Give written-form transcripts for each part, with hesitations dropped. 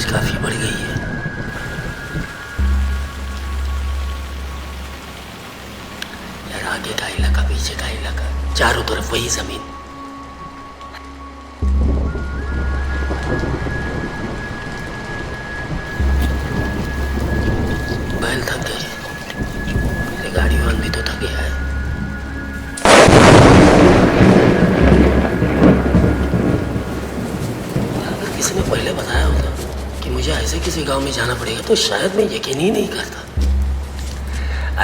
काफी बढ़ गई है। यार आगे का इलाका, पीछे का इलाका, चारों तरफ वही जमीन। बैल थक गए, मेरे गाड़ी वाहन भी तो थक गया है। अगर किसी ने पहले बताया होता कि मुझे ऐसे किसी गांव में जाना पड़ेगा तो शायद मैं यकीन ही नहीं करता।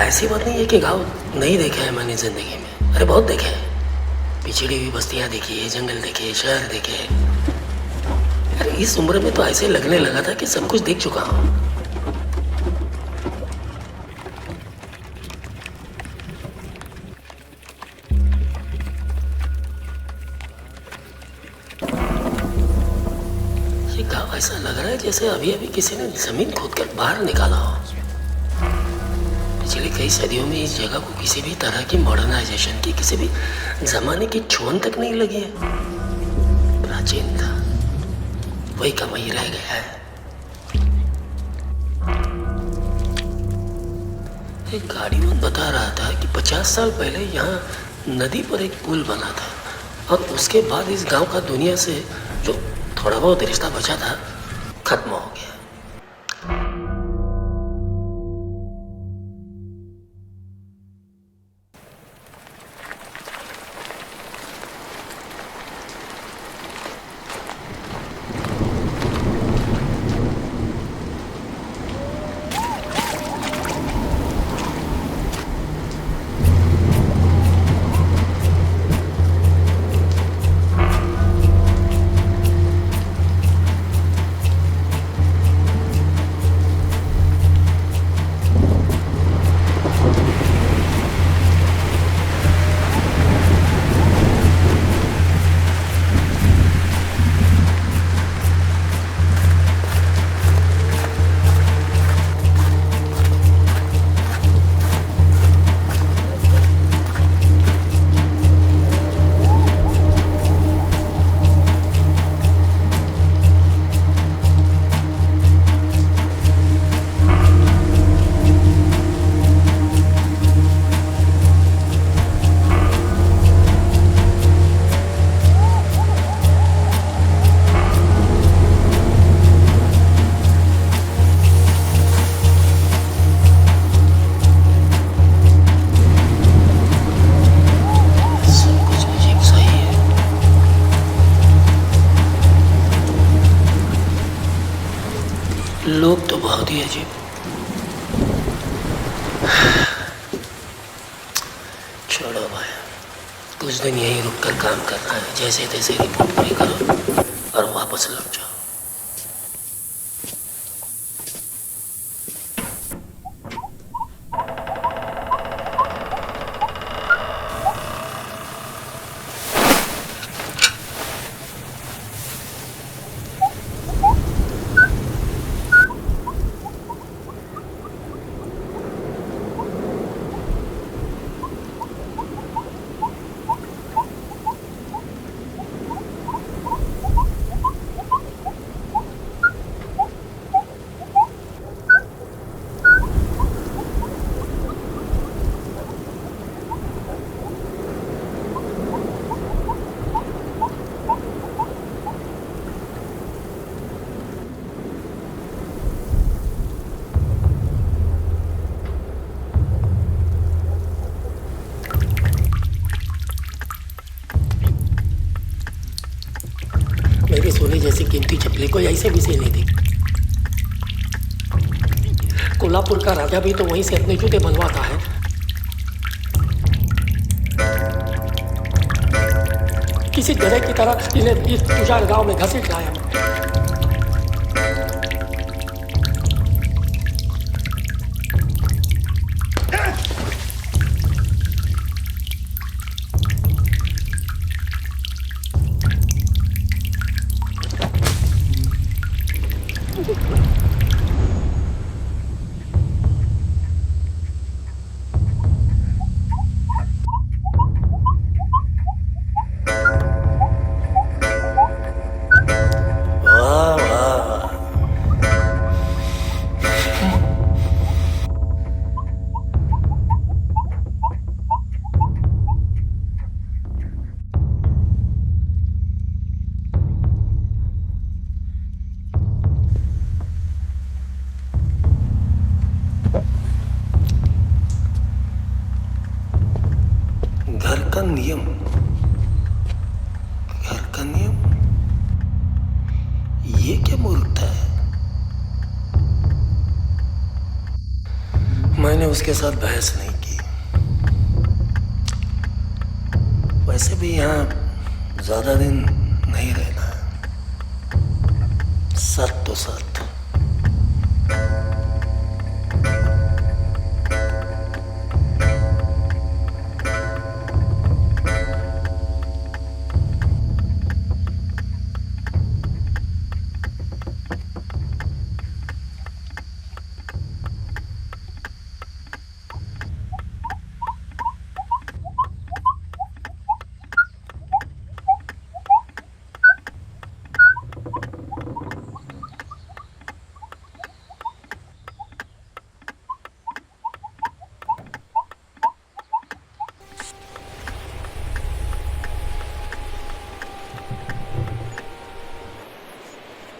ऐसी बात नहीं है कि गांव नहीं देखे हैं मैंने जिंदगी में, अरे बहुत देखे हैं। पिछड़ी हुई बस्तियां देखी है, जंगल देखे, शहर देखे। अरे इस उम्र में तो ऐसे लगने लगा था कि सब कुछ देख चुका हूं। ये गांव ऐसा लग रहा है जैसे अभी अभी किसी ने जमीन खोदकर बाहर निकाला हो। पिछले कई सदियों में इस जगह को किसी भी तरह की मॉडर्नाइजेशन की, किसी भी जमाने की छुअन तक नहीं लगी है। प्राचीन था, वही का वही रह गया है। एक गाड़ीवान बता रहा था कि 50 साल पहले यहाँ नदी पर एक पुल बना था और उसके बाद इस गांव का दुनिया से जो थोड़ा बहुत रिश्ता बचा था खत्म हो गया। लोग तो बहुत ही अजीब। छोड़ो भाई, कुछ दिन यहीं रुक कर काम करना है, जैसे तैसे रिपोर्ट पूरी करो और वापस लौट जाओ। मेरी सोने जैसी कीमती चप्पली को ऐसे भी से नहीं थी। कोल्हापुर का राजा भी तो वहीं से अपने जूते बनवाता है। किसी गधे की तरह इन्हें इस तुषार गांव में घसीट लाया। नियम, घर का नियम, ये क्या मूर्खता है। मैंने उसके साथ बहस नहीं की। वैसे भी यहाँ ज्यादा दिन नहीं रहना है। सत तो सत।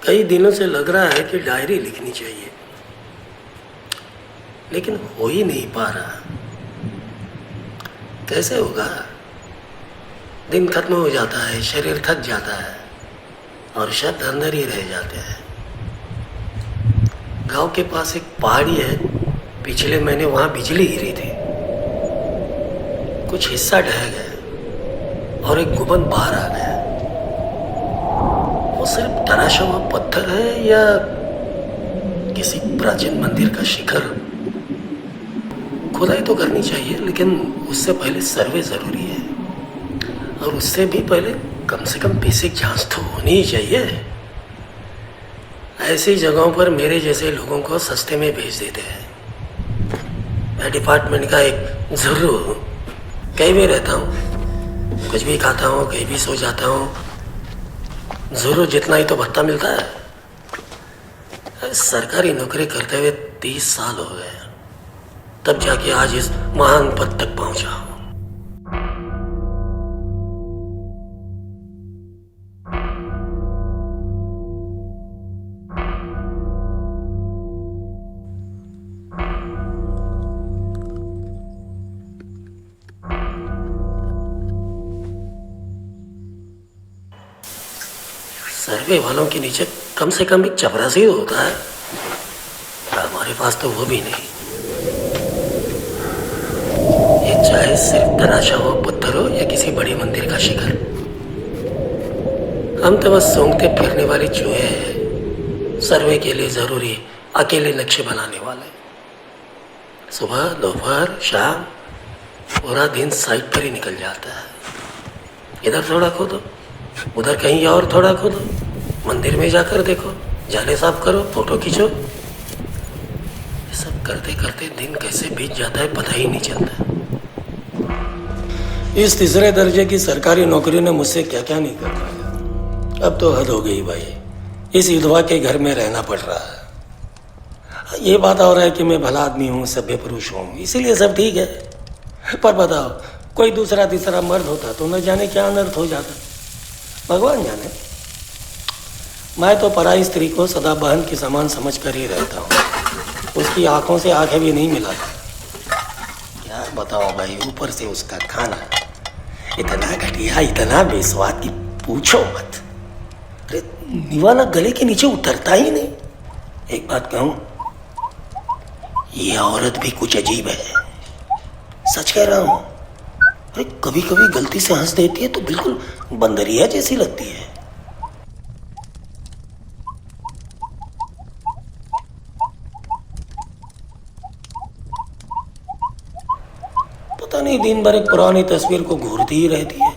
कई दिनों से लग रहा है कि डायरी लिखनी चाहिए, लेकिन हो ही नहीं पा रहा। कैसे होगा? दिन खत्म हो जाता है, शरीर थक जाता है और शब्द अंदर ही रह जाते हैं। गांव के पास एक पहाड़ी है, पिछले महीने वहां बिजली गिरी थी। कुछ हिस्सा ढह गया और एक गुंबद बाहर आ गया। वो सिर्फ तराशा हुआ पत्थर है या किसी प्राचीन मंदिर का शिखर? खुदाई तो करनी चाहिए, लेकिन उससे पहले सर्वे जरूरी है, और उससे भी पहले कम से कम बेसिक जांच तो होनी ही चाहिए। ऐसी जगहों पर मेरे जैसे लोगों को सस्ते में भेज देते हैं। मैं डिपार्टमेंट का एक जरूर हूँ, कहीं भी रहता हूँ, कुछ भी खाता हूँ, कहीं भी सो जाता हूँ, जरूर जितना ही तो भत्ता मिलता है। सरकारी नौकरी करते हुए 30 साल हो गए, तब जाके आज इस महान पद तक पहुंचा हूं। सर्वे वालों के नीचे कम से कम एक चपरासी होता है, हमारे पास तो वो भी नहीं। ये चाहे सिर्फ तराशा हो पत्थर हो या किसी बड़ी मंदिर का शिखर, हम तो बस सूंघते फिरने वाले चूहे हैं। सर्वे के लिए जरूरी अकेले नक्शे बनाने वाले। सुबह दोपहर शाम पूरा दिन साइट पर ही निकल जाता है। इधर थोड़ा खोदो, उधर कहीं और थोड़ा खोदो, मंदिर में जाकर देखो, जाले साफ करो, फोटो खींचो। ये सब करते करते दिन कैसे बीत जाता है पता ही नहीं चलता। इस तीसरे दर्जे की सरकारी नौकरी ने मुझसे क्या क्या नहीं करवाया। अब तो हद हो गई भाई, इस विधवा के घर में रहना पड़ रहा है। ये बात और है कि मैं भला आदमी हूँ, सभ्य पुरुष हूँ, इसीलिए सब ठीक है। पर बताओ, कोई दूसरा तीसरा मर्द होता तो न जाने क्या अनर्थ हो जाता, भगवान जाने। मैं तो पराई स्त्री को सदा बहन के समान समझ कर ही रहता हूँ, उसकी आंखों से आंखें भी नहीं मिलाता। क्या बताओ भाई, ऊपर से उसका खाना इतना घटिया, इतना बेस्वाद कि पूछो मत। अरे निवाला गले के नीचे उतरता ही नहीं। एक बात कहूं, ये औरत भी कुछ अजीब है, सच कह रहा हूं। अरे कभी कभी गलती से हंस देती है तो बिल्कुल बंदरिया जैसी लगती है। पता नहीं दिन भर एक पुरानी तस्वीर को घूरती ही रहती है।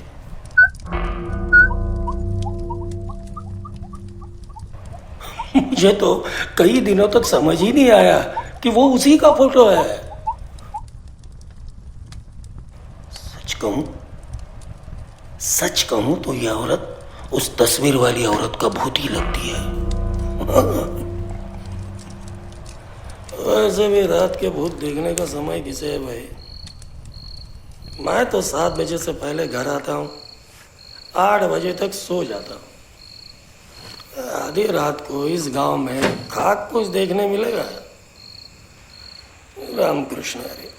मुझे तो कई दिनों तक समझ ही नहीं आया कि वो उसी का फोटो है। सच कहूं तो यह औरत उस तस्वीर वाली औरत का भूत ही लगती है। वैसे भी रात के भूत देखने का समय किसे है भाई। मैं तो 7 बजे से पहले घर आता हूं, 8 बजे तक सो जाता हूं। आधी रात को इस गांव में खाक कुछ देखने मिलेगा? रामकृष्ण हरे।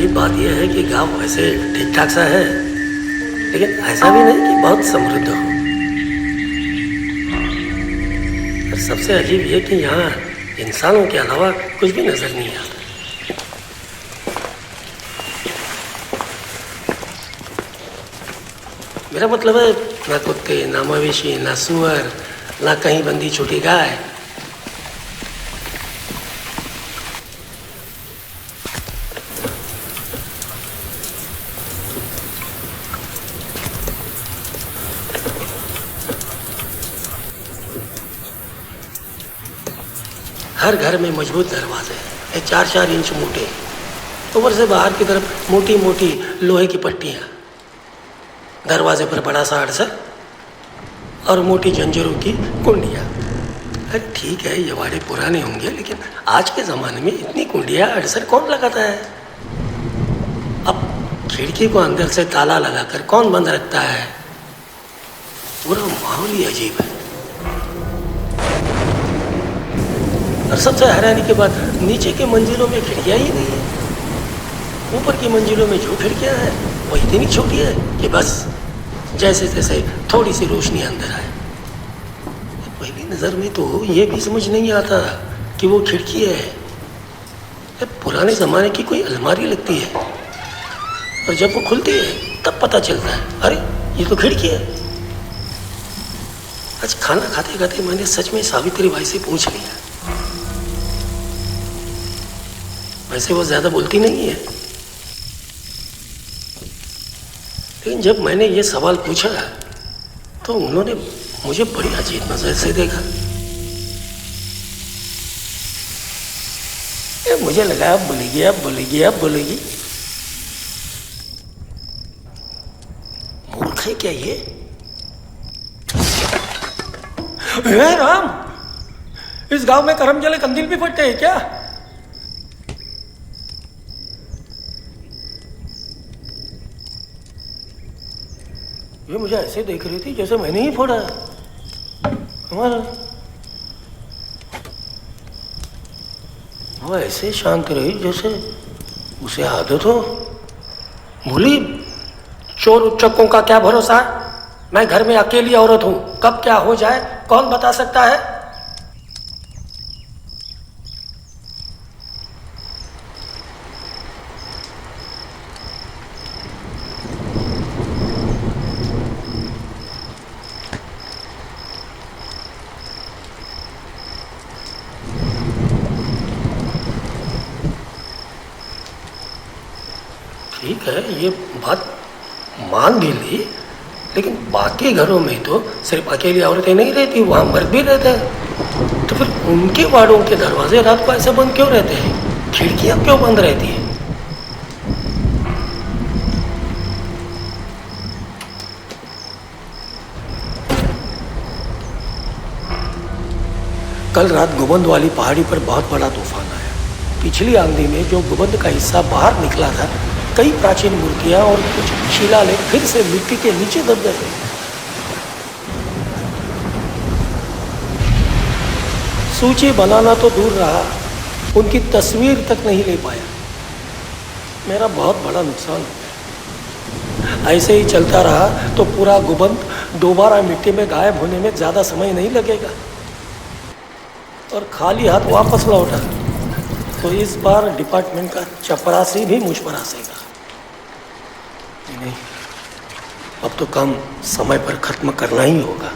अजीब बात यह है कि गांव वैसे ठीक ठाक सा है, लेकिन ऐसा भी नहीं कि बहुत समृद्ध हो। और सबसे अजीब यह कि यहाँ इंसानों के अलावा कुछ भी नजर नहीं आता। मेरा मतलब है, ना कुत्ते, ना मवेशी, ना सुअर, ना कहीं बंदी छोटी गाय। हर घर में मजबूत दरवाजे हैं, 4-4 इंच मोटे, ऊपर से बाहर की तरफ मोटी मोटी लोहे की पट्टियां, दरवाजे पर बड़ा सा अड़सर और मोटी जंजीरों की कुंडियां। अरे ठीक है, ये वाड़े पुराने होंगे, लेकिन आज के ज़माने में इतनी कुंडियां अड़सर कौन लगाता है? अब खिड़की को अंदर से ताला लगाकर कौन बंद रखता है? पूरा माहौल ही अजीब है। और सबसे हैरानी के बाद नीचे के मंजिलों में खिड़कियाँ ही नहीं है। ऊपर की मंजिलों में जो खिड़कियाँ हैं वो इतनी छोटी है कि बस जैसे तैसे थोड़ी सी रोशनी अंदर आए। पहली नज़र में तो ये भी समझ नहीं आता कि वो खिड़की है। पुराने ज़माने की कोई अलमारी लगती है, और जब वो खुलती है तब पता चलता है, अरे ये तो खिड़की है। आज खाना खाते खाते मैंने सच में सावित्री बाई से पूछ लिया। वैसे वो ज़्यादा बोलती नहीं है, लेकिन जब मैंने ये सवाल पूछा तो उन्होंने मुझे बड़ी अजीब नजर से देखा। मुझे लगा अब बोलेगी, अब बोलेगी, अब बोलेगी। मूर्ख है क्या ये? हे राम, इस गांव में करम जले कंदील भी फटते हैं क्या? ये मुझे ऐसे देख रही थी जैसे मैंने ही फोड़ा हमारा। वो ऐसे शांत रही जैसे उसे आदत हो। बोली, चोर उच्चकों का क्या भरोसा? मैं घर में अकेली औरत हूं, कब क्या हो जाए कौन बता सकता है? ठीक है, ये बात मान भी ली, लेकिन बाकी घरों में तो सिर्फ अकेली औरतें नहीं रहती, वहाँ मर्द भी रहते हैं। तो फिर उनके वार्डों के दरवाजे रात को ऐसे बंद क्यों रहते हैं? खिड़कियाँ क्यों बंद रहती हैं? कल रात गुबंद वाली पहाड़ी पर बहुत बड़ा तूफान आया। पिछली आंधी में जो गुबंद का हिस्सा बाहर निकला था, कई प्राचीन मूर्तियां और कुछ शिलालेख फिर से मिट्टी के नीचे दब गए। सूची बनाना तो दूर रहा, उनकी तस्वीर तक नहीं ले पाया। मेरा बहुत बड़ा नुकसान हो गया। ऐसे ही चलता रहा तो पूरा गुबंद दोबारा मिट्टी में गायब होने में ज़्यादा समय नहीं लगेगा, और खाली हाथ वापस लौटा तो इस बार डिपार्टमेंट का चपरासी भी मुझ पर हंसेगा। नहीं, अब तो काम समय पर खत्म करना ही होगा।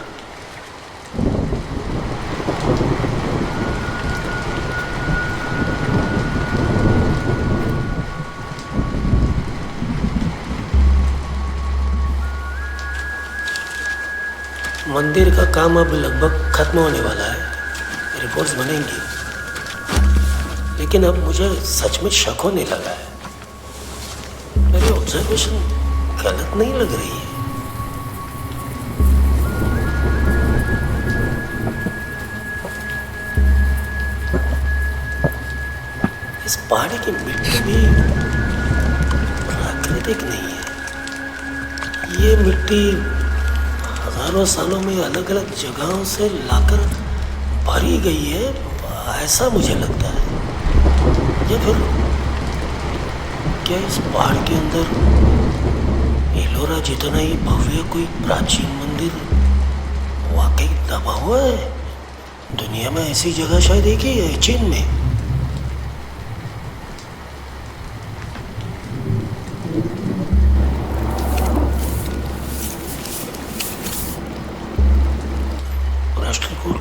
मंदिर का काम अब लगभग खत्म होने वाला है, रिपोर्ट्स बनेंगी, लेकिन अब मुझे सच में शक होने लगा है। मेरी ऑब्जर्वेशन गलत नहीं लग रही है। इस पहाड़ी की मिट्टी भी प्राकृतिक नहीं है। ये मिट्टी हजारों सालों में अलग अलग जगहों से लाकर भरी गई है, ऐसा मुझे लगता है। या फिर क्या इस पहाड़ के अंदर एलोरा जितना ही भव्य कोई प्राचीन मंदिर वाकई दबा हुआ है? दुनिया में ऐसी जगह शायद एक ही है, चीन में। राष्ट्रकूट,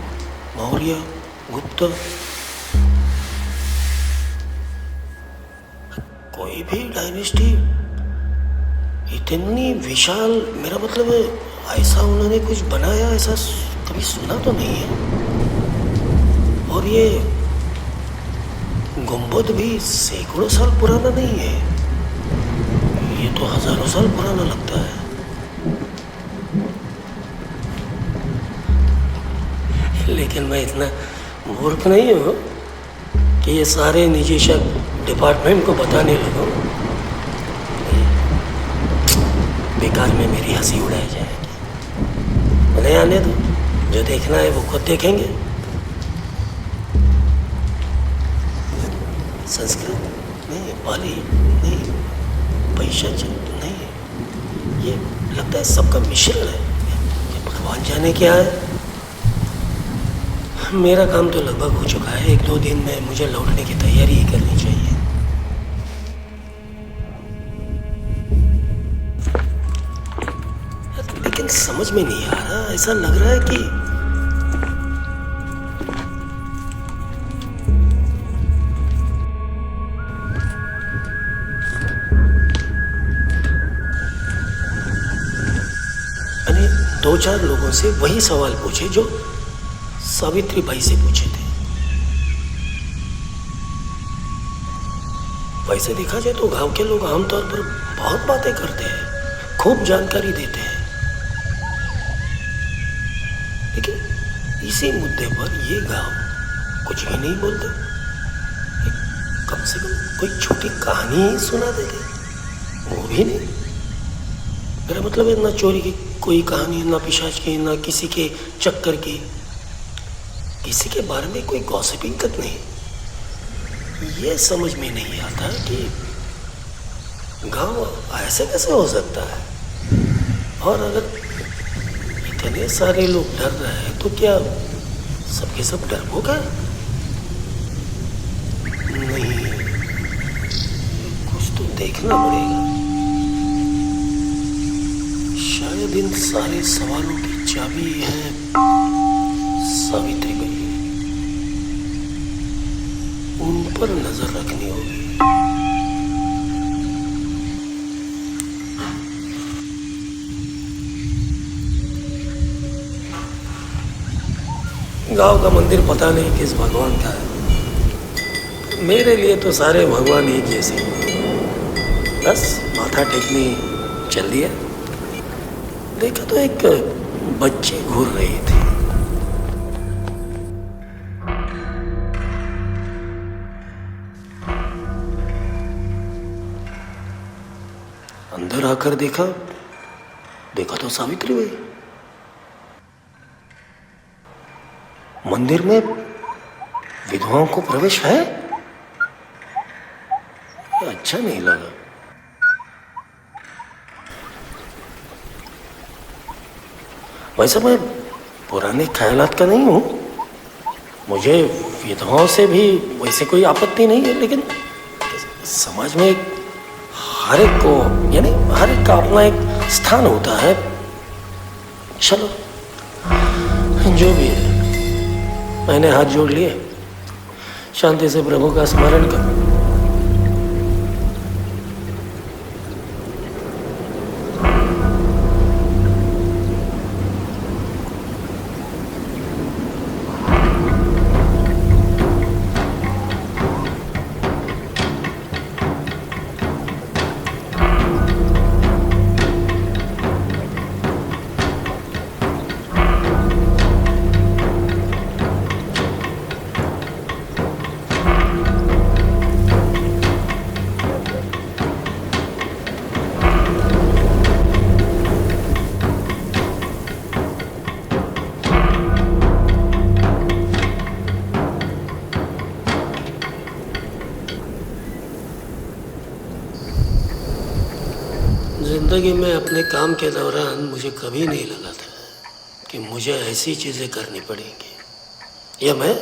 मौर्य, गुप्त, कोई भी डायनेस्टी इतनी विशाल, मेरा मतलब है ऐसा उन्होंने कुछ बनाया ऐसा कभी सुना तो नहीं है। और ये गुंबद भी सैकड़ों साल पुराना नहीं है, ये तो हजारों साल पुराना लगता है। लेकिन मैं इतना मूर्ख नहीं हूँ कि ये सारे निदेशक डिपार्टमेंट को बताने लगूं। बेकार में मेरी हंसी उड़ाई जाएगी। उन्हें आने दो, जो देखना है वो खुद देखेंगे। संस्कृत नहीं, पाली नहीं, पैशाच नहीं, ये लगता है सबका मिश्रण है। ये भगवान जाने क्या है। मेरा काम तो लगभग हो चुका है, 1-2 दिन में मुझे लौटने की तैयारी ही करनी चाहिए। लेकिन समझ में नहीं आ रहा, ऐसा लग रहा है कि मैंने 2-4 लोगों से वही सवाल पूछे जो सावित्री बाई से पूछे थे। वैसे देखा जाए तो गांव के लोग आमतौर पर बहुत बातें करते हैं, खूब जानकारी देते हैं, लेकिन इसी मुद्दे पर ये गांव कुछ भी नहीं बोलते। कम से कम कोई छोटी कहानी ही सुना देते, वो भी नहीं। मेरा मतलब है ना चोरी की कोई कहानी, ना पिशाच की, ना किसी के चक्कर की, किसी के बारे में कोई गॉसिपिंग तक नहीं। ये समझ में नहीं आता कि गांव ऐसे कैसे हो सकता है। और अगर इतने सारे लोग डर रहे हैं तो क्या सबके सब डरपोक है? नहीं, कुछ तो देखना पड़ेगा। शायद इन सारे सवालों की चाबी है सावित्री बाई, उन पर नजर रखनी होगी। गांव का मंदिर पता नहीं किस भगवान का है। मेरे लिए तो सारे भगवान एक जैसे हैं। बस माथा टेकनी चल दिया। देखा तो एक बच्ची घूर रही थी। अंदर आकर देखा तो सावित्री बाई। मंदिर में विधवाओं को प्रवेश है? अच्छा नहीं लगा। वैसे मैं पुराने ख्यालात का नहीं हूं, मुझे विधवाओं से भी वैसे कोई आपत्ति नहीं है, लेकिन समाज में हर एक को, यानी हर एक का अपना एक स्थान होता है। चलो जो भी है, मैंने हाथ जोड़ लिए, शांति से प्रभु का स्मरण कर। जिंदगी में अपने काम के दौरान मुझे कभी नहीं लगा था कि मुझे ऐसी चीज़ें करनी पड़ेंगी या मैं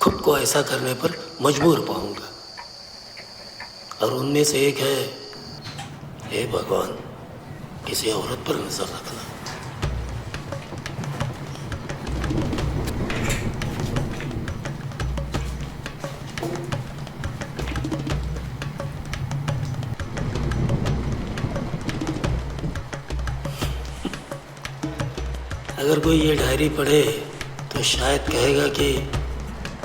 खुद को ऐसा करने पर मजबूर पाऊंगा। और उनमें से एक है, हे भगवान, किसी औरत पर नजर रखना। अगर कोई ये डायरी पढ़े तो शायद कहेगा कि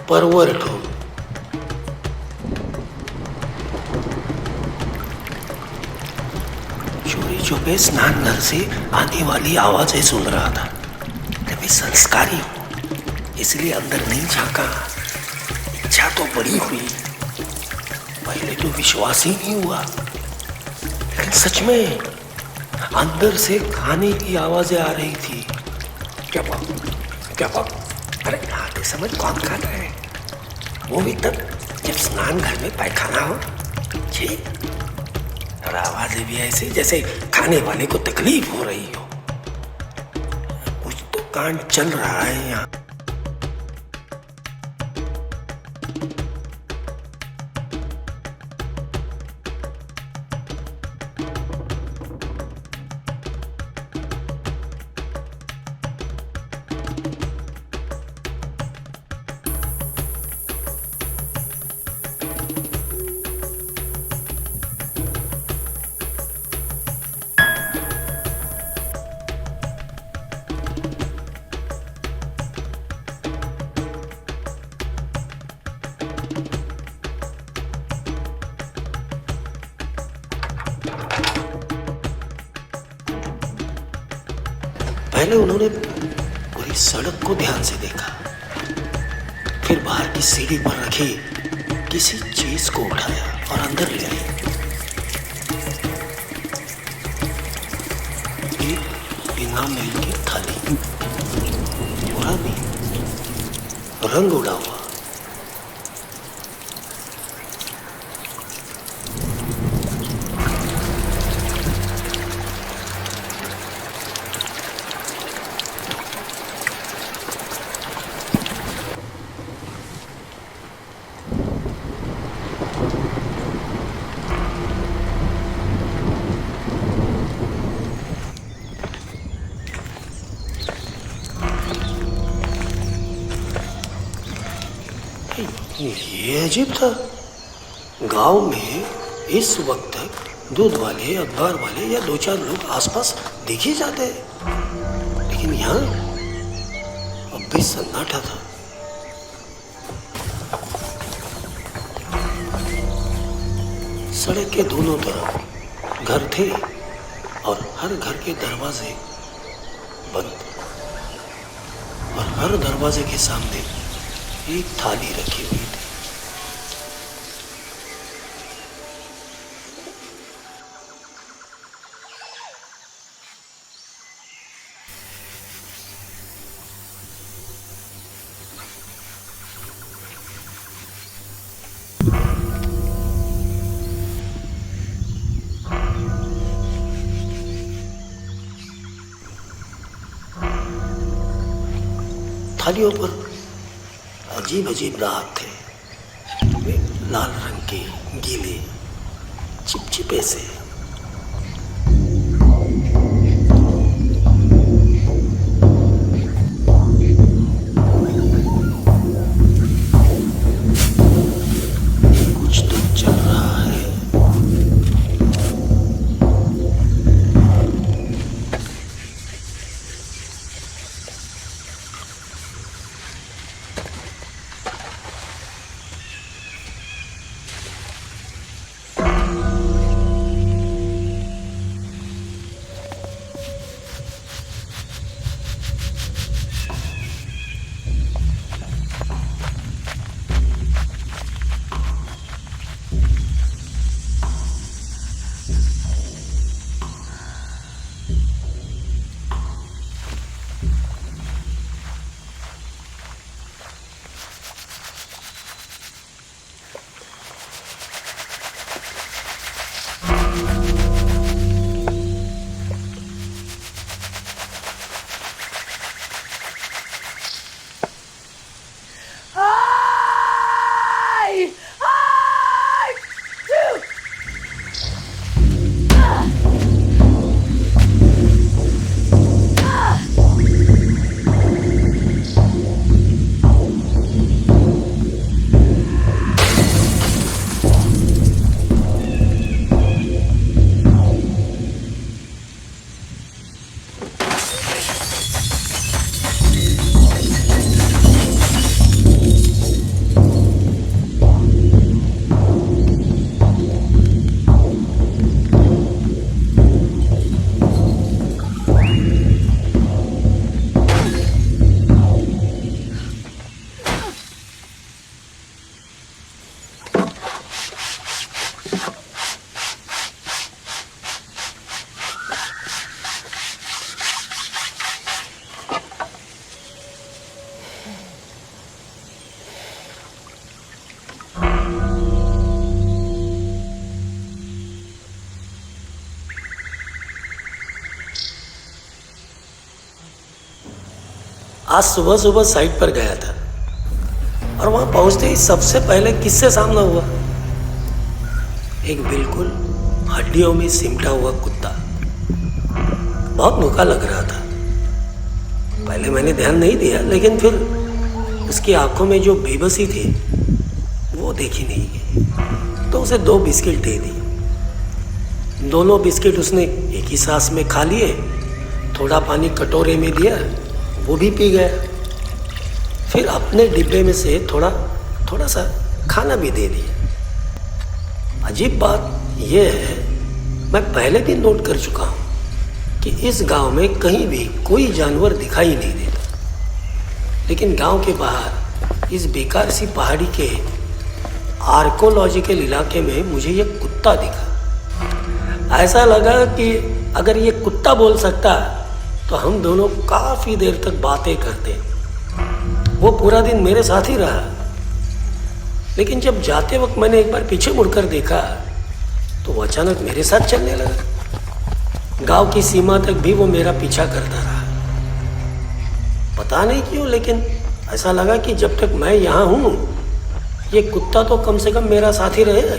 परवर्ट हो। चोरी छुपे स्नान घर से आने वाली आवाजें सुन रहा था। मैं संस्कारी हूं, इसलिए अंदर नहीं झांका। इच्छा तो बड़ी हुई, पहले तो विश्वास ही नहीं हुआ, लेकिन सच में अंदर से खाने की आवाजें आ रही थी। क्या बात? अरे आते समझ कौन खाता है, वो भी तब जब स्नान घर में पैखाना हो। जी, और आवाजें भी ऐसी जैसे खाने वाले को तकलीफ हो रही हो। कुछ तो कांड चल रहा है यहाँ। पहले उन्होंने पूरी सड़क को ध्यान से देखा, फिर बाहर की सीढ़ी पर रखी किसी चीज को उठाया और अंदर ले आए। बिना मैल की थाली, पुरानी, रंग उड़ा हुआ। ये अजीब था, गांव में इस वक्त तक दूध वाले, अखबार वाले या दो चार लोग आसपास दिख ही जाते, लेकिन यहाँ अब भी सन्नाटा था। सड़क के दोनों तरफ घर थे और हर घर के दरवाजे बंद, और हर दरवाजे के सामने एक थाली रखी हुई थी। थालियों पर अजीब अजीब दाग थे, वे लाल रंग के, गीले, चिपचिपे से। कुछ तो चल रहा है। आज सुबह सुबह साइट पर गया था और वहां पहुंचते ही सबसे पहले किससे सामना हुआ? एक बिल्कुल हड्डियों में सिमटा हुआ कुत्ता। बहुत भूखा लग रहा था। पहले मैंने ध्यान नहीं दिया, लेकिन फिर उसकी आंखों में जो बेबसी थी वो देखी नहीं गई, तो उसे 2 बिस्किट दे दी। दोनों बिस्किट उसने एक ही सांस में खा लिए। थोड़ा पानी कटोरे में दिया, वो भी पी गया। फिर अपने डिब्बे में से थोड़ा सा खाना भी दे दिया। अजीब बात यह है, मैं पहले भी नोट कर चुका हूँ कि इस गांव में कहीं भी कोई जानवर दिखाई नहीं देता, लेकिन गांव के बाहर इस बेकार सी पहाड़ी के आर्कोलॉजिकल इलाके में मुझे ये कुत्ता दिखा। ऐसा लगा कि अगर ये कुत्ता बोल सकता तो हम दोनों काफ़ी देर तक बातें करते। वो पूरा दिन मेरे साथ ही रहा, लेकिन जब जाते वक्त मैंने एक बार पीछे मुड़कर देखा तो वो अचानक मेरे साथ चलने लगा। गांव की सीमा तक भी वो मेरा पीछा करता रहा। पता नहीं क्यों, लेकिन ऐसा लगा कि जब तक मैं यहाँ हूँ ये कुत्ता तो कम से कम मेरा साथी रहे।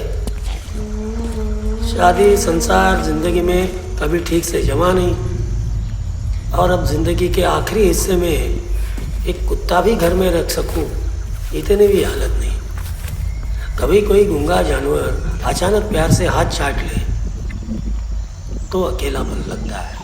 शादी, संसार, जिंदगी में कभी ठीक से जमा नहीं, और अब जिंदगी के आखिरी हिस्से में एक कुत्ता भी घर में रख सकूं, इतनी भी हालत नहीं। कभी कोई गूंगा जानवर अचानक प्यार से हाथ चाट ले तो अकेलापन लगता है।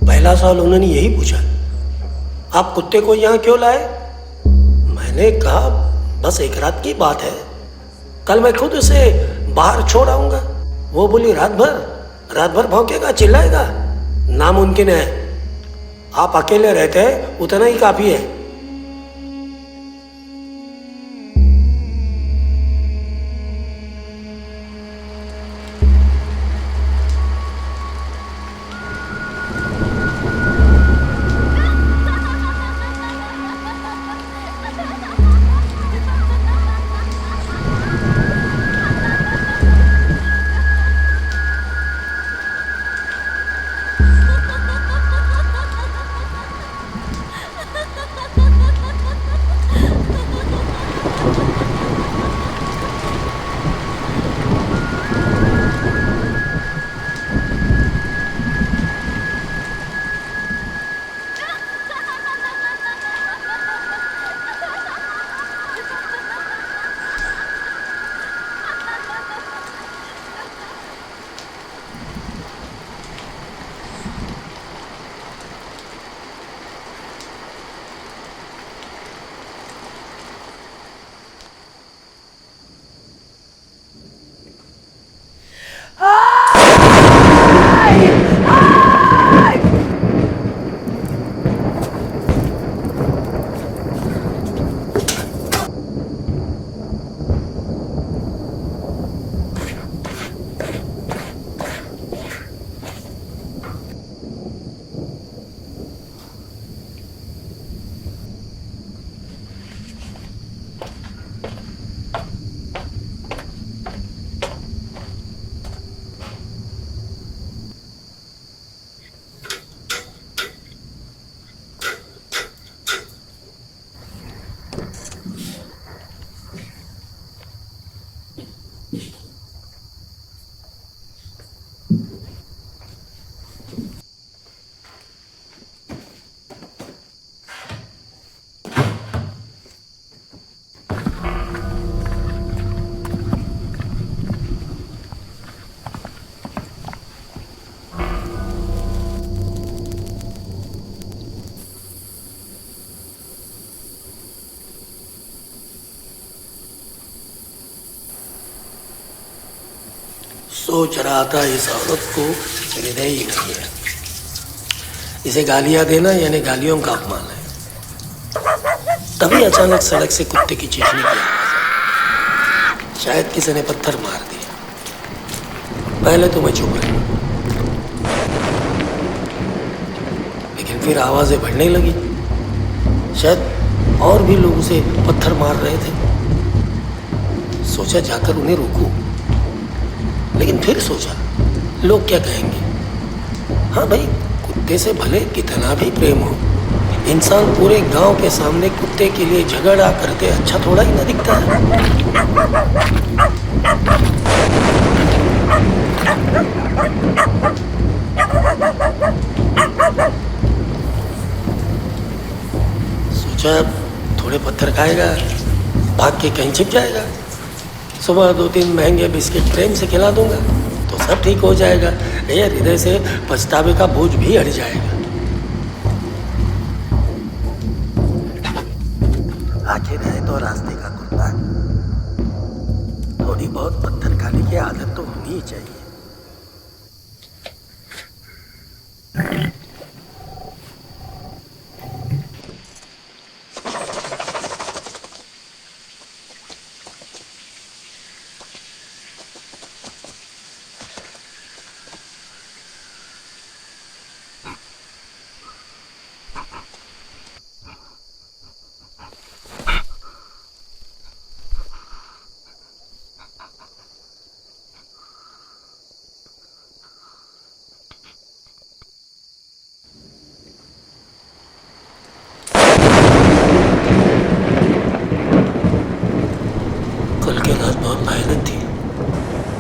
पहला सवाल उन्होंने यही पूछा, आप कुत्ते को यहाँ क्यों लाए? मैंने कहा बस एक रात की बात है, कल मैं खुद उसे बाहर छोड़ आऊंगा। वो बोली रात भर भौंकेगा, चिल्लाएगा? नामुमकिन है, आप अकेले रहते हैं उतना ही काफी है। सोच रहा था इस औरत को हृदय ही नहीं है। इसे गालियां देना यानी गालियों का अपमान है। तभी अचानक सड़क से कुत्ते की चीखने की आवाज आई। शायद किसी ने पत्थर मार दिया। पहले तो मैं चुप रही, लेकिन फिर आवाजें बढ़ने लगी। शायद और भी लोग उसे पत्थर मार रहे थे। सोचा जाकर उन्हें रोकूं, लेकिन फिर सोचा लोग क्या कहेंगे। हाँ भाई, कुत्ते से भले कितना भी प्रेम हो, इंसान पूरे गांव के सामने कुत्ते के लिए झगड़ा करते अच्छा थोड़ा ही ना दिखता है। सोचा थोड़े पत्थर खाएगा, भाग के कहीं छिप जाएगा। सुबह 2-3 महंगे बिस्किट प्रेम से खिला दूंगा तो सब ठीक हो जाएगा। ये हृदय से पछतावे का बोझ भी हट जाएगा। आखिर है तो रास्ते का कुत्ता, थोड़ी बहुत पत्थर खाने की आदत तो होनी ही चाहिए। कल की रात बहुत भयानक थी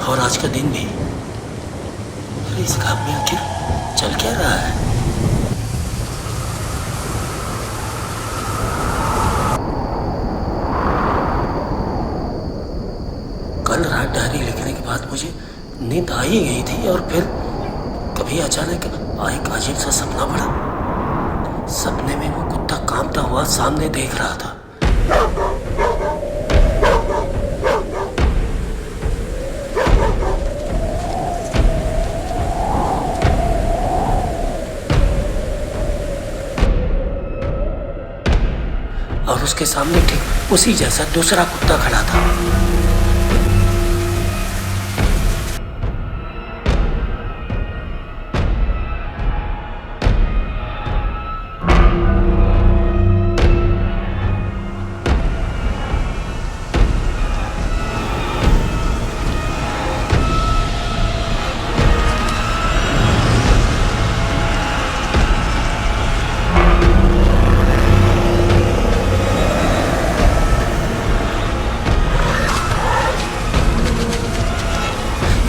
और आज का दिन भी। अरे इस गांव में आखिर चल क्या रहा है? कल रात डायरी लिखने के बाद मुझे नींद आ ही गई थी और फिर कभी अचानक एक अजीब सा सपना पड़ा। सपने में वो कुत्ता कांपता हुआ सामने देख रहा था। और उसके सामने ठीक उसी जैसा दूसरा कुत्ता खड़ा था।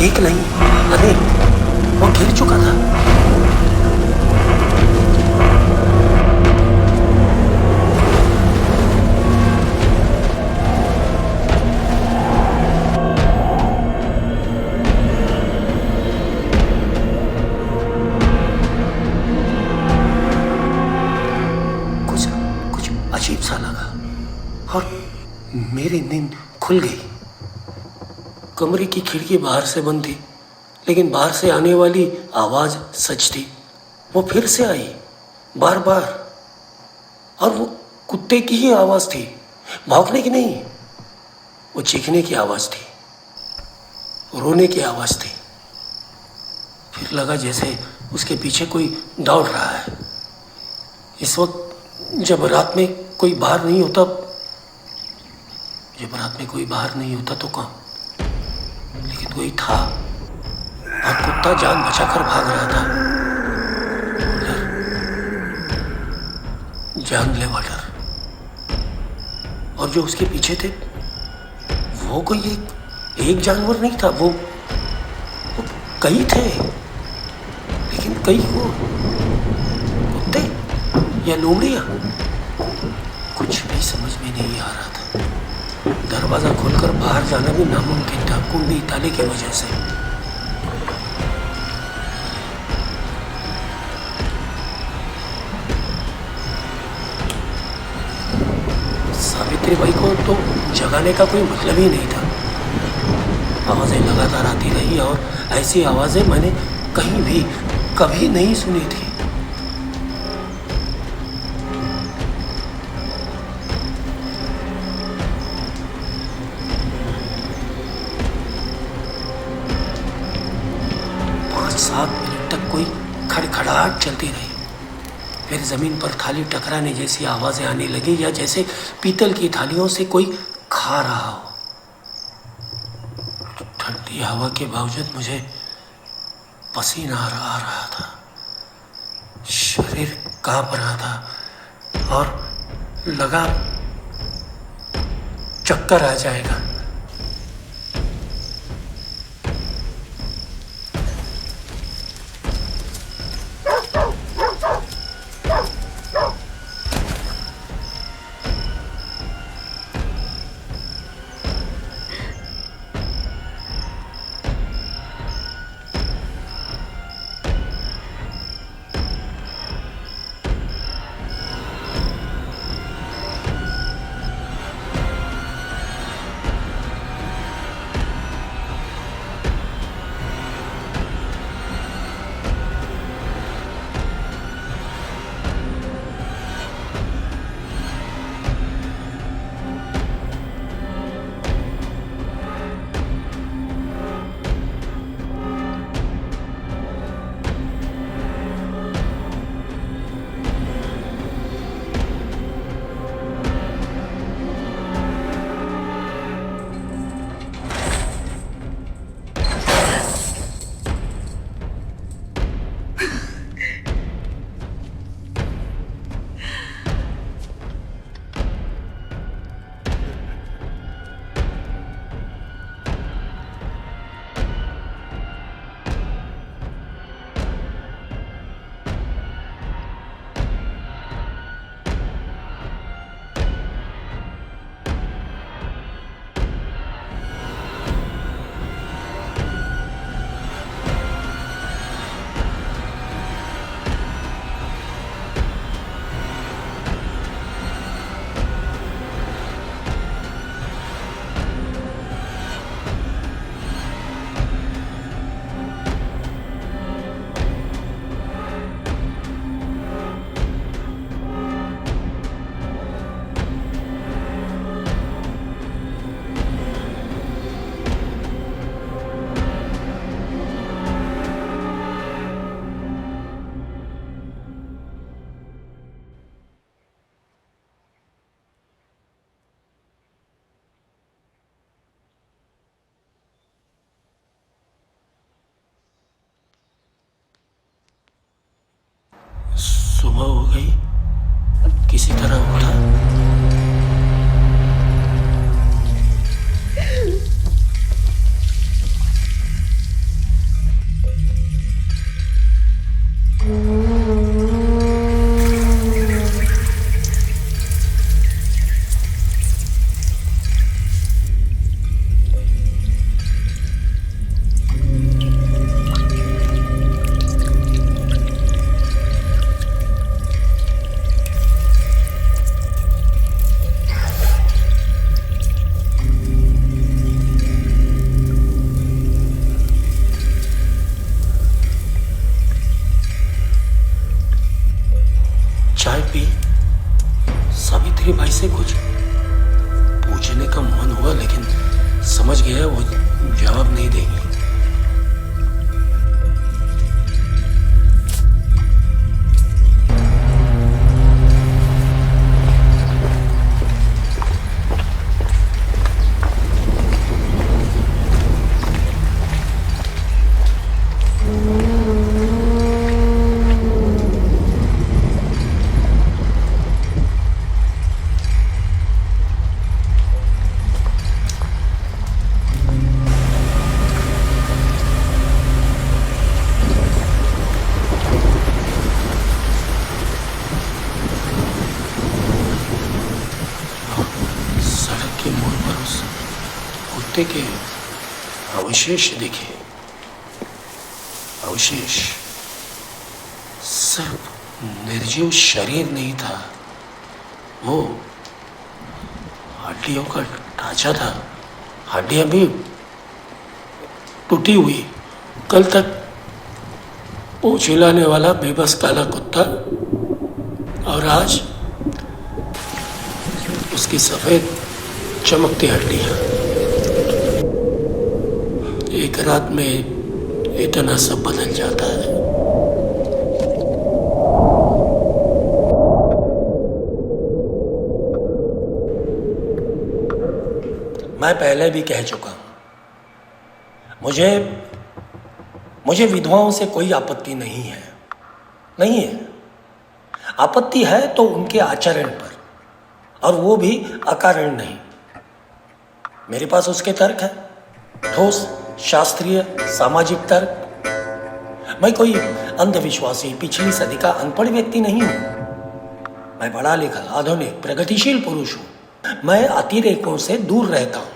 एक नहीं अनेक, वो गिर चुका था। कुछ कुछ अजीब सा लगा और मेरी नींद खुल गई। कमरे की खिड़की बाहर से बंद थी, लेकिन बाहर से आने वाली आवाज सच थी। वो फिर से आई, बार बार, और वो कुत्ते की ही आवाज थी, भौंकने की नहीं। वो चीखने की आवाज थी, रोने की आवाज थी। फिर लगा जैसे उसके पीछे कोई दौड़ रहा है। इस वक्त जब रात में कोई बाहर नहीं होता, तो कौन, लेकिन कोई था, और कुत्ता जान बचाकर भाग रहा था। जानलेवा डर। और जो उसके पीछे थे वो कोई एक जानवर नहीं था, वो कई थे। लेकिन कई को कुत्ते या लोमड़ियां, कुछ भी समझ में नहीं आ रहा था। दरवाजा खोलकर बाहर जाना भी नामुमकिन था, कुंडी ताले की वजह से। सावित्री बाई को तो जगाने का कोई मतलब ही नहीं था। आवाजें लगातार आती रही, और ऐसी आवाजें मैंने कहीं भी कभी नहीं सुनी थी। पाँच सात मिनट तक कोई खड़खड़ाहट चलती रही। फिर जमीन पर थाली टकराने जैसी आवाजें आने लगी, या जैसे पीतल की थालियों से कोई खा रहा हो। ठंडी हवा के बावजूद मुझे पसीना आ रहा था, शरीर कांप रहा था, और लगा चक्कर आ जाएगा। सावित्री बाई से कुछ पूछने का मन हुआ, लेकिन समझ गया वो जवाब नहीं देगी। के अवशेष दिखे, अवशेष, सिर्फ निर्जीव शरीर नहीं था, वो हड्डियों का ढांचा था। हड्डियां भी टूटी हुई। कल तक पूंछ हिलाने वाला बेबस काला कुत्ता, और आज उसकी सफेद चमकती हड्डियां। एक रात में इतना सब बदल जाता है। मैं पहले भी कह चुका हूं, मुझे विधवाओं से कोई आपत्ति नहीं है, नहीं है। आपत्ति है तो उनके आचरण पर, और वो भी अकारण नहीं। मेरे पास उसके तर्क है, ठोस, शास्त्रीय, सामाजिक तर्क। मैं कोई अंधविश्वासी, पिछली सदी का अनपढ़ व्यक्ति नहीं हूं। मैं पढ़ा लिखा, आधुनिक, प्रगतिशील पुरुष हूं। मैं अतिरेकों से दूर रहता हूं।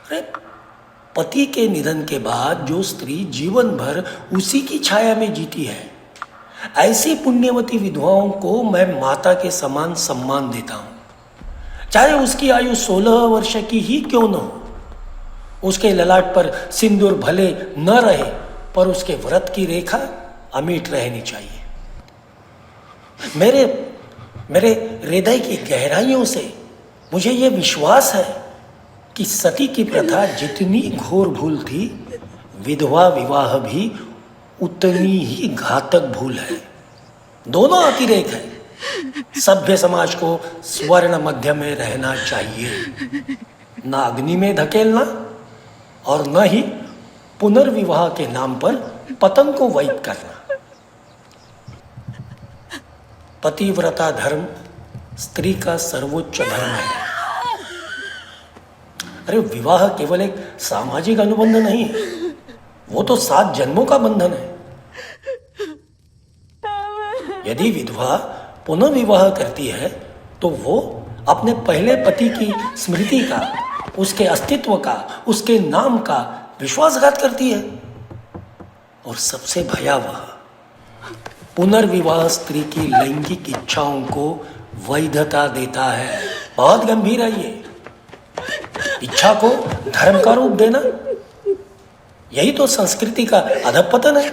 अरे, पति के निधन के बाद जो स्त्री जीवन भर उसी की छाया में जीती है, ऐसी पुण्यवती विधवाओं को मैं माता के समान सम्मान देता हूं। चाहे उसकी आयु 16 वर्ष की ही क्यों न हो। उसके ललाट पर सिंदूर भले न रहे, पर उसके व्रत की रेखा अमिट रहनी चाहिए। मेरे हृदय की गहराइयों से मुझे यह विश्वास है कि सती की प्रथा जितनी घोर भूल थी, विधवा विवाह भी उतनी ही घातक भूल है। दोनों अतिरेक है। सभ्य समाज को स्वर्ण मध्य में रहना चाहिए, ना अग्नि में धकेलना और न ही पुनर्विवाह के नाम पर पतन को वैध करना। पतिव्रता धर्म स्त्री का सर्वोच्च धर्म है। अरे, विवाह केवल एक सामाजिक अनुबंध नहीं है, वो तो 7 जन्मों का बंधन है। यदि विधवा पुनर्विवाह करती है तो वो अपने पहले पति की स्मृति का, उसके अस्तित्व का, उसके नाम का विश्वासघात करती है। और सबसे भयावह, पुनर्विवाह स्त्री की लैंगिक इच्छाओं को वैधता देता है। बहुत गंभीर है ये। इच्छा को धर्म का रूप देना, यही तो संस्कृति का अधःपतन है।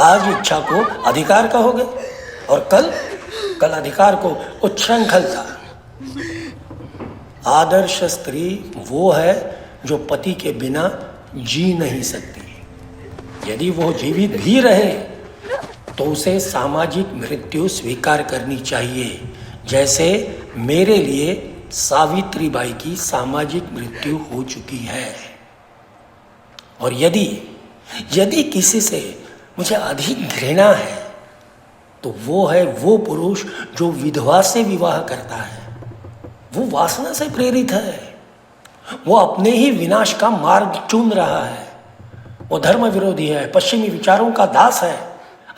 आज इच्छा को अधिकार कहोगे और कल अधिकार को उच्छृंखलता। आदर्श स्त्री वो है जो पति के बिना जी नहीं सकती। यदि वो जीवित भी रहे तो उसे सामाजिक मृत्यु स्वीकार करनी चाहिए, जैसे मेरे लिए सावित्री बाई की सामाजिक मृत्यु हो चुकी है। और यदि किसी से मुझे अधिक घृणा है तो वो है वो पुरुष जो विधवा से विवाह करता है। वो वासना से प्रेरित है। वो अपने ही विनाश का मार्ग चुन रहा है। वो धर्म विरोधी है, पश्चिमी विचारों का दास है।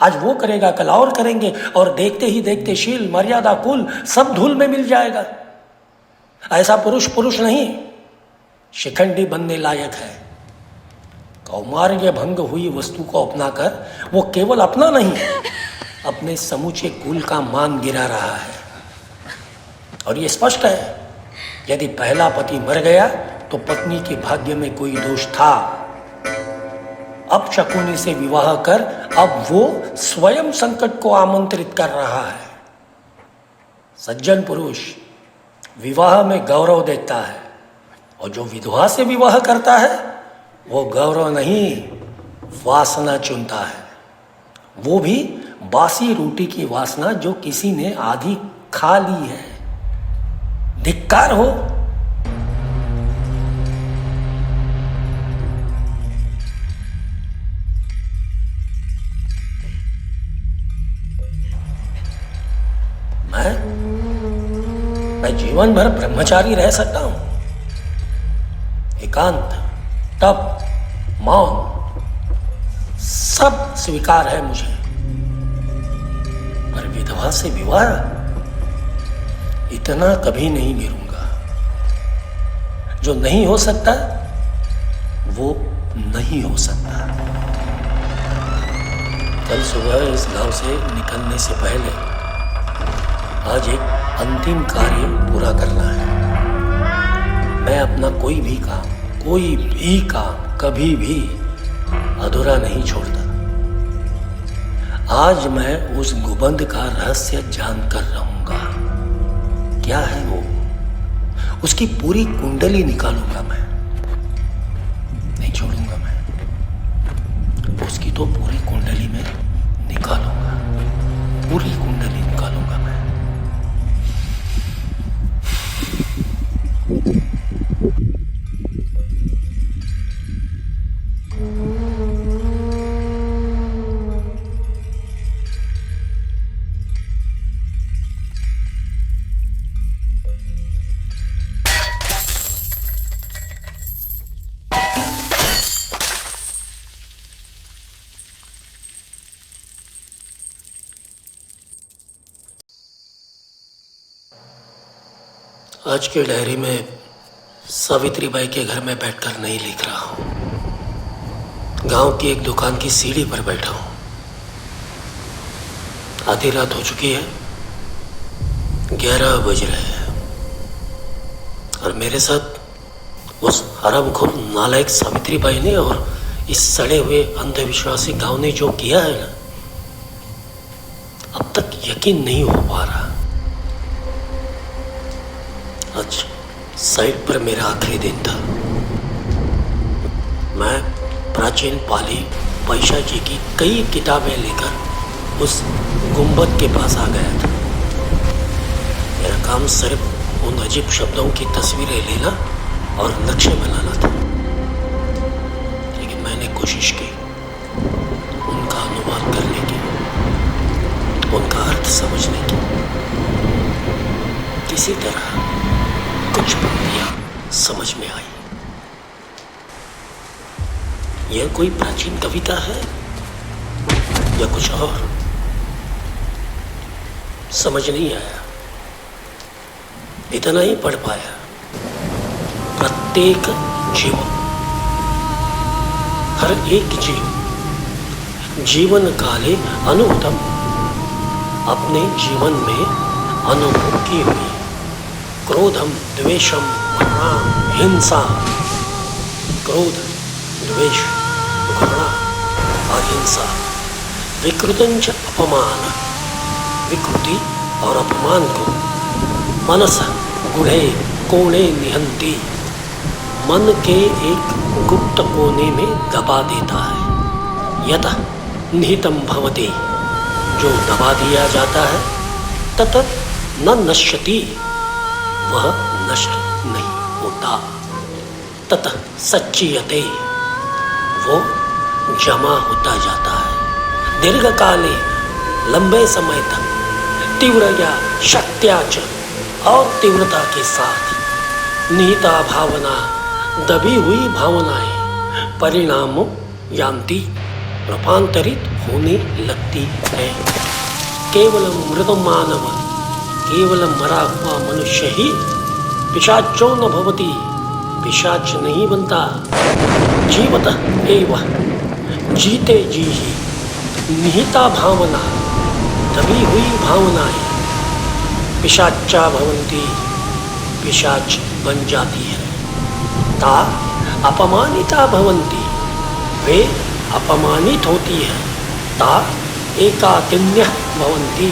आज वो करेगा, कल और करेंगे, और देखते ही देखते शील, मर्यादा, कुल सब धूल में मिल जाएगा। ऐसा पुरुष नहीं, शिखंडी बनने लायक है। कौमार्य भंग हुई वस्तु को अपनाकर वो केवल अपना नहीं, अपने समूचे कुल का मान गिरा रहा है। और ये स्पष्ट है, यदि पहला पति मर गया तो पत्नी के भाग्य में कोई दोष था। अब शकुनी से विवाह कर अब वो स्वयं संकट को आमंत्रित कर रहा है। सज्जन पुरुष विवाह में गौरव देखता है, और जो विधवा से विवाह करता है वो गौरव नहीं वासना चुनता है, वो भी बासी रोटी की वासना जो किसी ने आधी खा ली है। धिक्कार हो। मैं जीवन भर ब्रह्मचारी रह सकता हूं, एकांत, तप, मौन सब स्वीकार है मुझे, पर विधवा से विवाह इतना कभी नहीं गिरूंगा। जो नहीं हो सकता वो नहीं हो सकता। कल सुबह इस गांव से निकलने से पहले आज एक अंतिम कार्य पूरा करना है। मैं अपना कोई भी काम कभी भी अधूरा नहीं छोड़ता। आज मैं उस गुबंद का रहस्य जानकर रहूंगा। क्या है वो? उसकी पूरी कुंडली निकालूंगा मैं, नहीं छोड़ूंगा मैं। उसकी तो पूरी कुंडली में निकालूंगा, पूरी कुंडली निकालूंगा मैं। आज की डायरी में सावित्रीबाई के घर में बैठकर नहीं लिख रहा हूं। गांव की एक दुकान की सीढ़ी पर बैठा हूं। आधी रात हो चुकी है, 11 बज रहे हैं, और मेरे साथ उस हरामखोर नालायक सावित्रीबाई ने और इस सड़े हुए अंधविश्वासी गांव ने जो किया है ना, अब तक यकीन नहीं हो पा रहा। आज साइट पर मेरा आखिरी दिन था। मैं प्राचीन पाली पैशाची की कई किताबें लेकर उस गुंबद के पास आ गया था। मेरा काम सिर्फ उन अजीब शब्दों की तस्वीरें लेना और नक्शे बनाना था, लेकिन मैंने कोशिश की उनका अनुमान करने की, उनका अर्थ समझने की। किसी तरह कुछ पंक्तियां समझ में आई। यह कोई प्राचीन कविता है या कुछ और, समझ नहीं आया। इतना ही पढ़ पाया। प्रत्येक जीव, हर एक जीवन काले अनुभूतम, अपने जीवन में अनुभव की हुई क्रोधम, द्वेषम, घृणा, हिंसा, क्रोध, द्वेष, घृणा और हिंसा, विकृतंच अपमान, विकृति और अपमान को मनस गुढ़े कोणे निहंती, मन के एक गुप्त कोने में दबा देता है। यतः निहितम भवति, जो दबा दिया जाता है, तत न नश्यति, वह नष्ट नहीं होता। ततः सच्चीयते, वो जमा होता जाता है। दीर्घकाले, लंबे समय तक, तीव्रया शक्त्या च, और तीव्रता के साथ, निहिता भावना, दबी हुई भावनाएं परिणामों यान्ति, रूपांतरित होने लगती है। केवल मृत मानव, केवल मरा हुआ मनुष्य ही पिशाचो न भवति, पिशाच नहीं बनता। जीवतः एव, जीते जी ही निहिता भावना, दबी हुई भावनाएं पिशाचा भवन्ति, पिशाच बन जाती है। ता अपमानिता भवन्ति, वे अपमानित होती है। ता एकातिन्यः भवन्ति,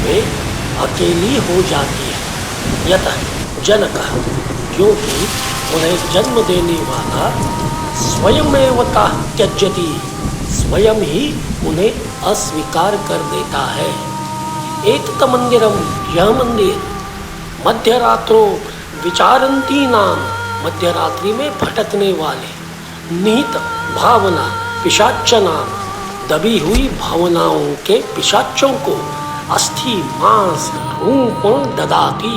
वे अकेली हो जाती है। यतः जनकः, क्योंकि उन्हें जन्म देने वाला स्वयमेव ताः त्यजति, स्वयं ही उन्हें अस्वीकार कर देता है। एतत् मंदिरम, यह मंदिर, मध्यरात्रो विचारंती नाम, मध्यरात्रि में भटकने वाले, निहित भावना पिशाच नाम, दबी हुई भावनाओं के पिशाचों को अस्थि मांस रूप ददाती,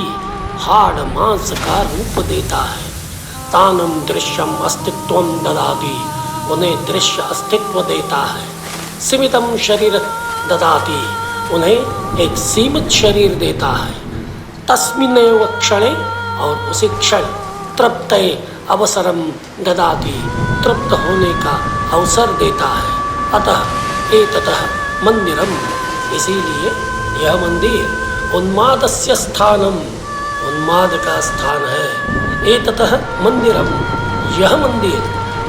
हाड़ मांस का रूप देता है। तानम दृश्यम अस्तित्वम ददाती, उन्हें दृश्य अस्तित्व देता है। सीमितम शरीर ददाती, उन्हें एक सीमित शरीर देता है। तस्मिन्नेव क्षणे, और उसी क्षण, तृप्तये अवसरम ददाति, तृप्त होने का अवसर देता है। अतः एततः मंदिरम, इसीलिए यह मंदिर उन्मादस्य स्थानम, उन्माद का स्थान है। एततः मंदिरम, यह मंदिर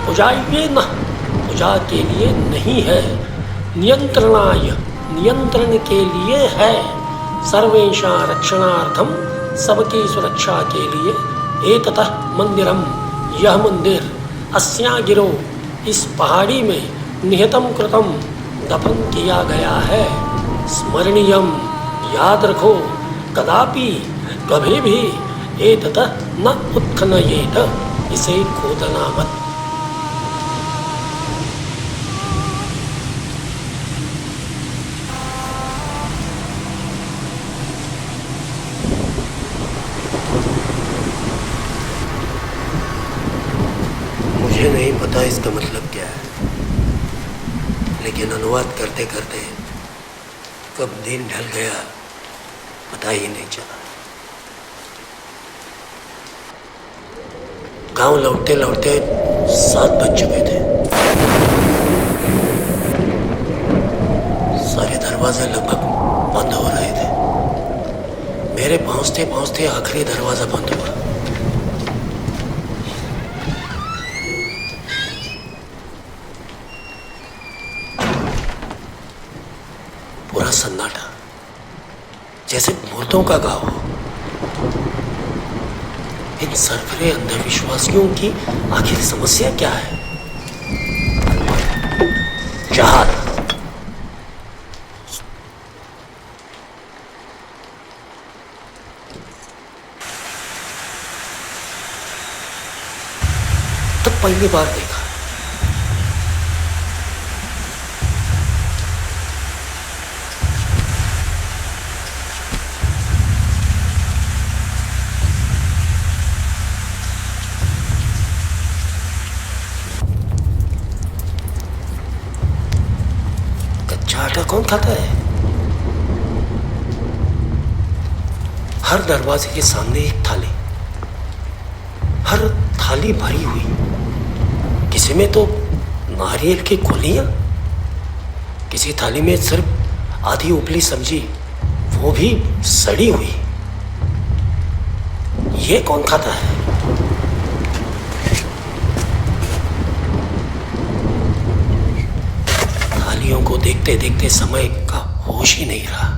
पूजाये न, पूजा के लिए नहीं है, नियंत्रणाय, नियंत्रण के लिए है, सर्वेषां रक्षणार्थम, सबकी सुरक्षा के लिए। एततः मंदिरम, यह मंदिर, अस्या गिरो, इस पहाड़ी में, निहतम कृतम, दफन किया गया है। स्मरणीयम, याद रखो, कदापि, कभी भी, एततः न उत्खनयेत, इसे खोदना मत। मुझे नहीं पता इसका मतलब क्या है, लेकिन अनुवाद करते करते कब दिन ढल गया पता ही नहीं चला। गांव लौटते लौटते 7 बज चुके थे। सारे दरवाजे लगभग बंद हो रहे थे। मेरे पहुंचते पहुंचते आखिरी दरवाजा बंद हुआ। पूरा सन्नाटा, जैसे मुर्दों का गाँव हो। इन सरफरे अंधविश्वासियों की आखिर समस्या क्या है? जहाद, तब पहली बार देखा। आटा कौन खाता है? हर दरवाजे के सामने एक थाली, हर थाली भरी हुई। किसी में तो नारियल की गोलियां, किसी थाली में सिर्फ आधी उबली सब्जी, वो भी सड़ी हुई। ये कौन खाता है? थालियों को देखते देखते समय का होश ही नहीं रहा।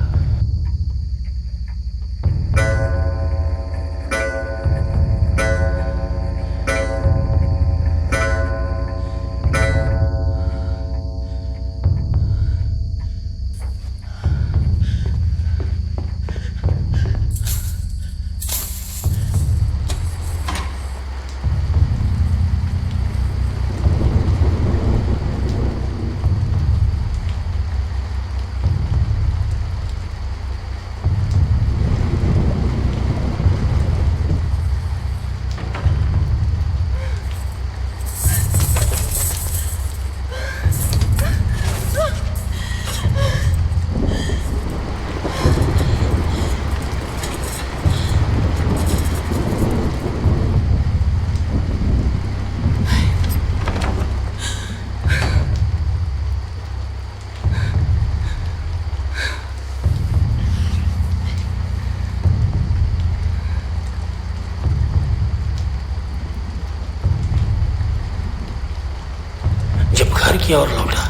जब घर की ओर लौटा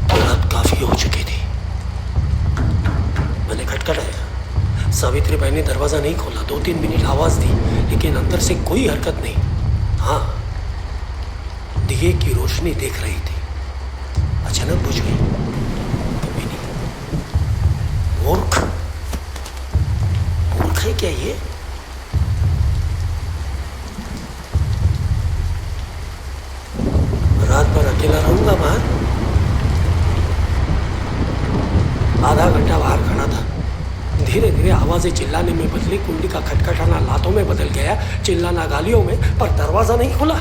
तो रात काफी हो चुकी थी। मैंने खटखटाया। सावित्रीबाई ने दरवाज़ा नहीं खोला, 2-3 मिनट आवाज़ दी, लेकिन अंदर से कोई हरकत नहीं। हाँ, दिए की रोशनी देख रही थी, अचानक बुझ गई। कभी नहीं। मूर्ख, मूर्ख है क्या ये? रात भर अकेला रहूंगा बाहर। आधा घंटा बाहर खड़ा था, धीरे धीरे आवाजें चिल्लाने में बदली, कुंडी का खटखटाना लातों में बदल गया, चिल्लाना गालियों में, पर दरवाजा नहीं खुला।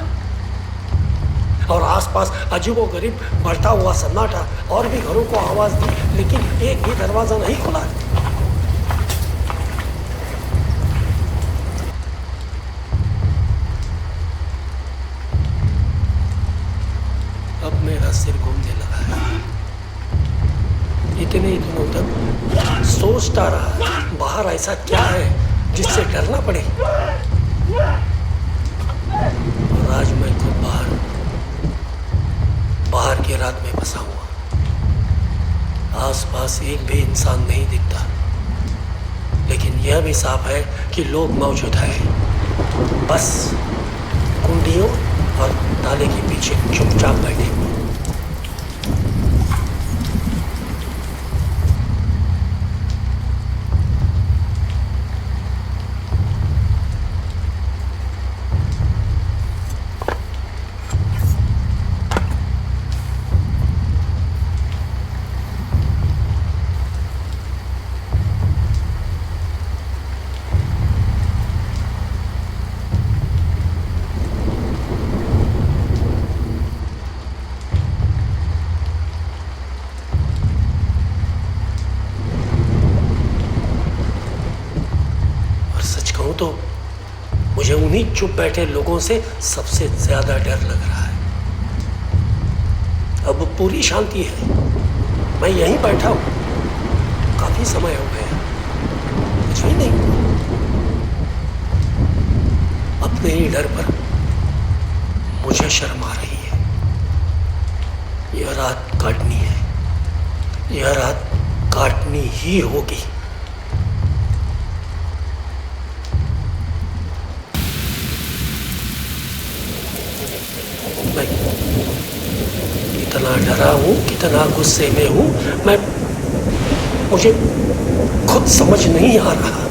और आसपास अजीबोगरीब बढ़ता हुआ सन्नाटा, और भी घरों को आवाज दी, लेकिन एक भी दरवाजा नहीं खुला। अब मेरा सिर घूमने लगा है। इतने दिनों तक सोचता रहा, बाहर ऐसा क्या है जिससे डरना पड़े। और आज मैं खुद बाहर की रात में फंसा हुआ। आसपास एक भी इंसान नहीं दिखता, लेकिन यह भी साफ है कि लोग मौजूद हैं, बस कुंडियों और ताले के पीछे चुपचाप बैठे हुए। तो मुझे उन्हीं चुप बैठे लोगों से सबसे ज्यादा डर लग रहा है। अब पूरी शांति है, मैं यहीं बैठा हूं, काफी समय हो गया, कुछ भी नहीं हुआ। अपने ही डर पर मुझे शर्म आ रही है। यह रात काटनी है, यह रात काटनी ही होगी। कितना डरा हूं, कितना गुस्से में हूं मैं, मुझे खुद समझ नहीं आ रहा।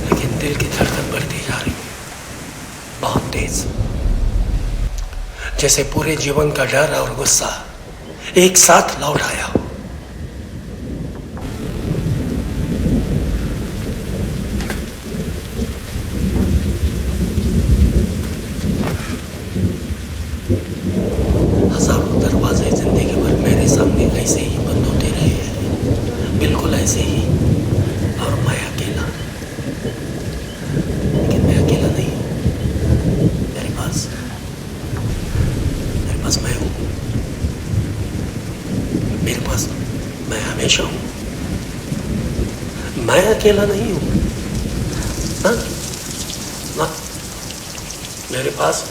लेकिन दिल की धड़कन बढ़ती जा रही है, बहुत तेज, जैसे पूरे जीवन का डर और गुस्सा एक साथ लौट आया हो। हजारों दरवाजे जिंदगी भर मेरे सामने ऐसे ही बंद होते रहे हैं, बिल्कुल ऐसे ही, और मैं अकेला। लेकिन मैं अकेला नहीं हूं, मेरे पास मैं हूं, मेरे पास मैं हमेशा हूं। मैं अकेला नहीं हूं। हाँ? हाँ? मेरे पास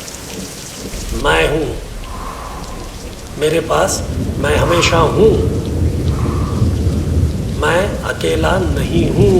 मैं हूं, मेरे पास मैं हमेशा हूं, मैं अकेला नहीं हूं।